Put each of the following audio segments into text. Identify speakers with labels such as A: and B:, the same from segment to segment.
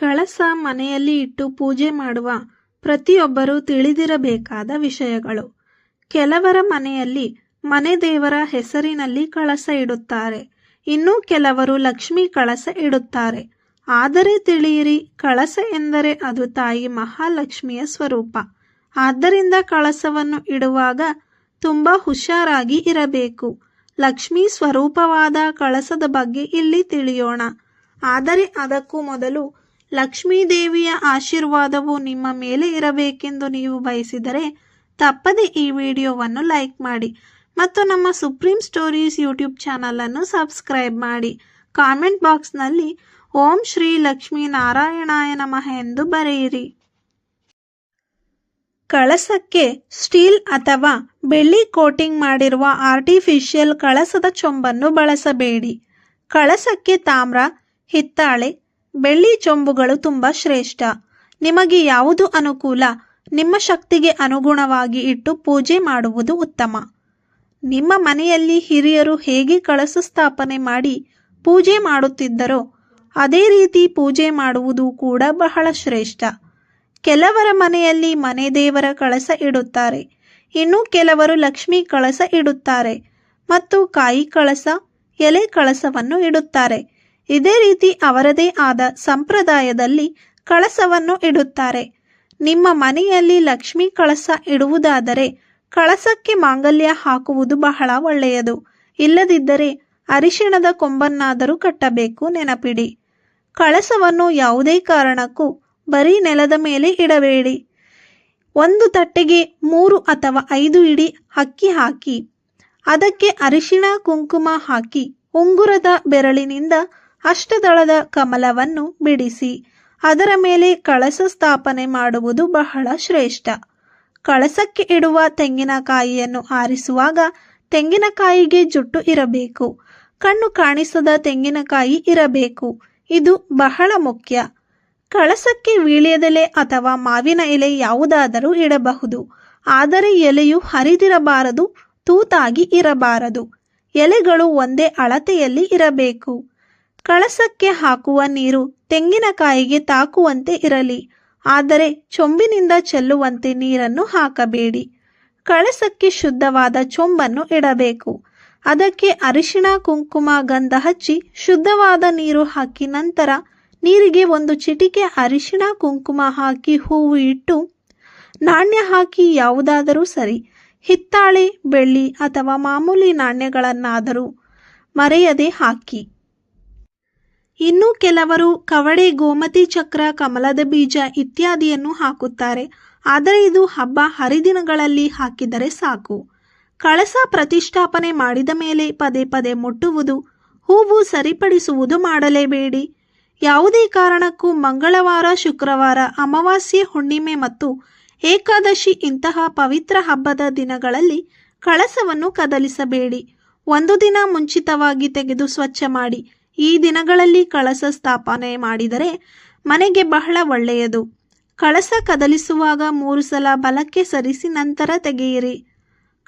A: ಕಳಸ ಮನೆಯಲ್ಲಿ ಇಟ್ಟು ಪೂಜೆ ಮಾಡುವ ಪ್ರತಿಯೊಬ್ಬರೂ ತಿಳಿದಿರಬೇಕಾದ ವಿಷಯಗಳು. ಕೆಲವರ ಮನೆಯಲ್ಲಿ ಮನೆ ದೇವರ ಹೆಸರಿನಲ್ಲಿ ಕಳಸ ಇಡುತ್ತಾರೆ. ಇನ್ನು ಕೆಲವರು ಲಕ್ಷ್ಮೀ ಕಳಸ ಇಡುತ್ತಾರೆ. ಆದರೆ ತಿಳಿಯಿರಿ, ಕಳಸ ಎಂದರೆ ಅದು ತಾಯಿ ಮಹಾಲಕ್ಷ್ಮಿಯ ಸ್ವರೂಪ. ಆದ್ದರಿಂದ ಕಳಸವನ್ನು ಇಡುವಾಗ ತುಂಬ ಹುಷಾರಾಗಿ ಇರಬೇಕು. ಲಕ್ಷ್ಮೀ ಸ್ವರೂಪವಾದ ಕಳಸದ ಬಗ್ಗೆ ಇಲ್ಲಿ ತಿಳಿಯೋಣ. ಆದರೆ ಅದಕ್ಕೂ ಮೊದಲು ಲಕ್ಷ್ಮೀ ದೇವಿಯ ಆಶೀರ್ವಾದವು ನಿಮ್ಮ ಮೇಲೆ ಇರಬೇಕೆಂದು ನೀವು ಬಯಸಿದರೆ ತಪ್ಪದೆ ಈ ವಿಡಿಯೋವನ್ನು ಲೈಕ್ ಮಾಡಿ ಮತ್ತು ನಮ್ಮ ಸುಪ್ರೀಂ ಸ್ಟೋರೀಸ್ ಯೂಟ್ಯೂಬ್ ಚಾನಲನ್ನು ಸಬ್ಸ್ಕ್ರೈಬ್ ಮಾಡಿ. ಕಾಮೆಂಟ್ ಬಾಕ್ಸ್ನಲ್ಲಿ ಓಂ ಶ್ರೀ ಲಕ್ಷ್ಮೀ ನಾರಾಯಣಾಯ ನಮಃ ಎಂದು ಬರೆಯಿರಿ. ಕಳಸಕ್ಕೆ ಸ್ಟೀಲ್ ಅಥವಾ ಬೆಳ್ಳಿ ಕೋಟಿಂಗ್ ಮಾಡಿರುವ ಆರ್ಟಿಫಿಷಿಯಲ್ ಕಳಸದ ಚೊಂಬನ್ನು ಬಳಸಬೇಡಿ. ಕಳಸಕ್ಕೆ ತಾಮ್ರ, ಹಿತ್ತಾಳೆ, ಬೆಳ್ಳಿ ಚೊಂಬುಗಳು ತುಂಬ ಶ್ರೇಷ್ಠ. ನಿಮಗೆ ಯಾವುದು ಅನುಕೂಲ, ನಿಮ್ಮ ಶಕ್ತಿಗೆ ಅನುಗುಣವಾಗಿ ಇಟ್ಟು ಪೂಜೆ ಮಾಡುವುದು ಉತ್ತಮ. ನಿಮ್ಮ ಮನೆಯಲ್ಲಿ ಹಿರಿಯರು ಹೇಗೆ ಕಳಸ ಸ್ಥಾಪನೆ ಮಾಡಿ ಪೂಜೆ ಮಾಡುತ್ತಿದ್ದರೋ ಅದೇ ರೀತಿ ಪೂಜೆ ಮಾಡುವುದು ಕೂಡ ಬಹಳ ಶ್ರೇಷ್ಠ. ಕೆಲವರ ಮನೆಯಲ್ಲಿ ಮನೆ ದೇವರ ಕಳಸ ಇಡುತ್ತಾರೆ. ಇನ್ನು ಕೆಲವರು ಲಕ್ಷ್ಮೀ ಕಳಸ ಇಡುತ್ತಾರೆ ಮತ್ತು ಕಾಯಿ ಕಳಸ, ಎಲೆ ಕಳಸವನ್ನು ಇಡುತ್ತಾರೆ. ಇದೇ ರೀತಿ ಅವರದೇ ಆದ ಸಂಪ್ರದಾಯದಲ್ಲಿ ಕಳಸವನ್ನು ಇಡುತ್ತಾರೆ. ನಿಮ್ಮ ಮನೆಯಲ್ಲಿ ಲಕ್ಷ್ಮೀ ಕಳಸ ಇಡುವುದಾದರೆ ಕಳಸಕ್ಕೆ ಮಾಂಗಲ್ಯ ಹಾಕುವುದು ಬಹಳ ಒಳ್ಳೆಯದು. ಇಲ್ಲದಿದ್ದರೆ ಅರಿಶಿಣದ ಕೊಂಬನ್ನಾದರೂ ಕಟ್ಟಬೇಕು, ನೆನಪಿಡಿ. ಕಳಸವನ್ನು ಯಾವುದೇ ಕಾರಣಕ್ಕೂ ಬರೀ ನೆಲದ ಮೇಲೆ ಇಡಬೇಡಿ. ಒಂದು ತಟ್ಟೆಗೆ 3 ಅಥವಾ 5 ಇಡಿ ಅಕ್ಕಿ ಹಾಕಿ ಅದಕ್ಕೆ ಅರಿಶಿಣ ಕುಂಕುಮ ಹಾಕಿ ಉಂಗುರದ ಬೆರಳಿನಿಂದ ಅಷ್ಟದಳದ ಕಮಲವನ್ನು ಬಿಡಿಸಿ ಅದರ ಮೇಲೆ ಕಳಸ ಸ್ಥಾಪನೆ ಮಾಡುವುದು ಬಹಳ ಶ್ರೇಷ್ಠ. ಕಳಸಕ್ಕೆ ಇಡುವ ತೆಂಗಿನಕಾಯಿಯನ್ನು ಆರಿಸುವಾಗ ತೆಂಗಿನಕಾಯಿಗೆ ಜುಟ್ಟು ಇರಬೇಕು. ಕಣ್ಣು ಕಾಣಿಸದ ತೆಂಗಿನಕಾಯಿ ಇರಬೇಕು. ಇದು ಬಹಳ ಮುಖ್ಯ. ಕಳಸಕ್ಕೆ ವೀಳ್ಯದೆಲೆ ಅಥವಾ ಮಾವಿನ ಎಲೆ ಯಾವುದಾದರೂ ಇಡಬಹುದು. ಆದರೆ ಎಲೆಯು ಹರಿದಿರಬಾರದು, ತೂತಾಗಿ ಇರಬಾರದು. ಎಲೆಗಳು ಒಂದೇ ಅಳತೆಯಲ್ಲಿ ಇರಬೇಕು. ಕಳಸಕ್ಕೆ ಹಾಕುವ ನೀರು ತೆಂಗಿನಕಾಯಿಗೆ ತಾಕುವಂತೆ ಇರಲಿ. ಆದರೆ ಚೊಂಬಿನಿಂದ ಚೆಲ್ಲುವಂತೆ ನೀರನ್ನು ಹಾಕಬೇಡಿ. ಕಳಸಕ್ಕೆ ಶುದ್ಧವಾದ ಚೊಂಬನ್ನು ಇಡಬೇಕು. ಅದಕ್ಕೆ ಅರಿಶಿಣ ಕುಂಕುಮ ಗಂಧ ಹಚ್ಚಿ ಶುದ್ಧವಾದ ನೀರು ಹಾಕಿ ನಂತರ ನೀರಿಗೆ 1 ಚಿಟಿಕೆ ಅರಿಶಿಣ ಕುಂಕುಮ ಹಾಕಿ ಹೂವು ಇಟ್ಟು ನಾಣ್ಯ ಹಾಕಿ ಯಾವುದಾದರೂ ಸರಿ, ಹಿತ್ತಾಳೆ, ಬೆಳ್ಳಿ ಅಥವಾ ಮಾಮೂಲಿ ನಾಣ್ಯಗಳನ್ನಾದರೂ ಮರೆಯದೆ ಹಾಕಿ. ಇನ್ನು ಕೆಲವರು ಕವಡೆ, ಗೋಮತಿ ಚಕ್ರ, ಕಮಲದ ಬೀಜ ಇತ್ಯಾದಿಯನ್ನು ಹಾಕುತ್ತಾರೆ. ಆದರೆ ಇದು ಹಬ್ಬ ಹರಿದಿನಗಳಲ್ಲಿ ಹಾಕಿದರೆ ಸಾಕು. ಕಳಸ ಪ್ರತಿಷ್ಠಾಪನೆ ಮಾಡಿದ ಮೇಲೆ ಪದೇ ಪದೇ ಮುಟ್ಟುವುದು, ಹೂವು ಸರಿಪಡಿಸುವುದು ಮಾಡಲೇಬೇಡಿ. ಯಾವುದೇ ಕಾರಣಕ್ಕೂ ಮಂಗಳವಾರ, ಶುಕ್ರವಾರ, ಅಮಾವಾಸ್ಯೆ, ಹುಣ್ಣಿಮೆ ಮತ್ತು ಏಕಾದಶಿ ಇಂತಹ ಪವಿತ್ರ ಹಬ್ಬದ ದಿನಗಳಲ್ಲಿ ಕಳಸವನ್ನು ಕದಲಿಸಬೇಡಿ. 1 ದಿನ ಮುಂಚಿತವಾಗಿ ತೆಗೆದು ಸ್ವಚ್ಛ ಮಾಡಿ. ಈ ದಿನಗಳಲ್ಲಿ ಕಳಸ ಸ್ಥಾಪನೆ ಮಾಡಿದರೆ ಮನೆಗೆ ಬಹಳ ಒಳ್ಳೆಯದು. ಕಳಸ ಕದಲಿಸುವಾಗ 3 ಸಲ ಬಲಕ್ಕೆ ಸರಿಸಿ ನಂತರ ತೆಗೆಯಿರಿ.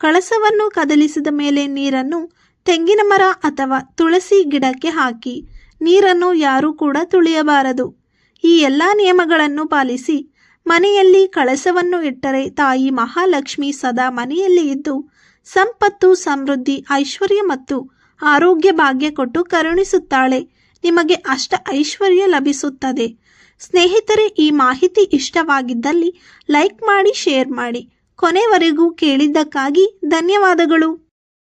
A: ಕಳಸವನ್ನು ಕದಲಿಸಿದ ಮೇಲೆ ನೀರನ್ನು ತೆಂಗಿನ ಮರ ಅಥವಾ ತುಳಸಿ ಗಿಡಕ್ಕೆ ಹಾಕಿ. ನೀರನ್ನು ಯಾರೂ ಕೂಡ ತುಳಿಯಬಾರದು. ಈ ಎಲ್ಲ ನಿಯಮಗಳನ್ನು ಪಾಲಿಸಿ ಮನೆಯಲ್ಲಿ ಕಳಸವನ್ನು ಇಟ್ಟರೆ ತಾಯಿ ಮಹಾಲಕ್ಷ್ಮಿ ಸದಾ ಮನೆಯಲ್ಲಿ ಇದ್ದು ಸಂಪತ್ತು, ಸಮೃದ್ಧಿ, ಐಶ್ವರ್ಯ ಮತ್ತು ಆರೋಗ್ಯ ಭಾಗ್ಯ ಕೊಟ್ಟು ಕರುಣಿಸುತ್ತಾಳೆ. ನಿಮಗೆ ಅಷ್ಟ ಐಶ್ವರ್ಯ ಲಭಿಸುತ್ತದೆ. ಸ್ನೇಹಿತರೆ, ಈ ಮಾಹಿತಿ ಇಷ್ಟವಾಗಿದ್ದಲ್ಲಿ ಲೈಕ್ ಮಾಡಿ, ಶೇರ್ ಮಾಡಿ. ಕೊನೆವರೆಗೂ ಕೇಳಿದ್ದಕ್ಕಾಗಿ ಧನ್ಯವಾದಗಳು.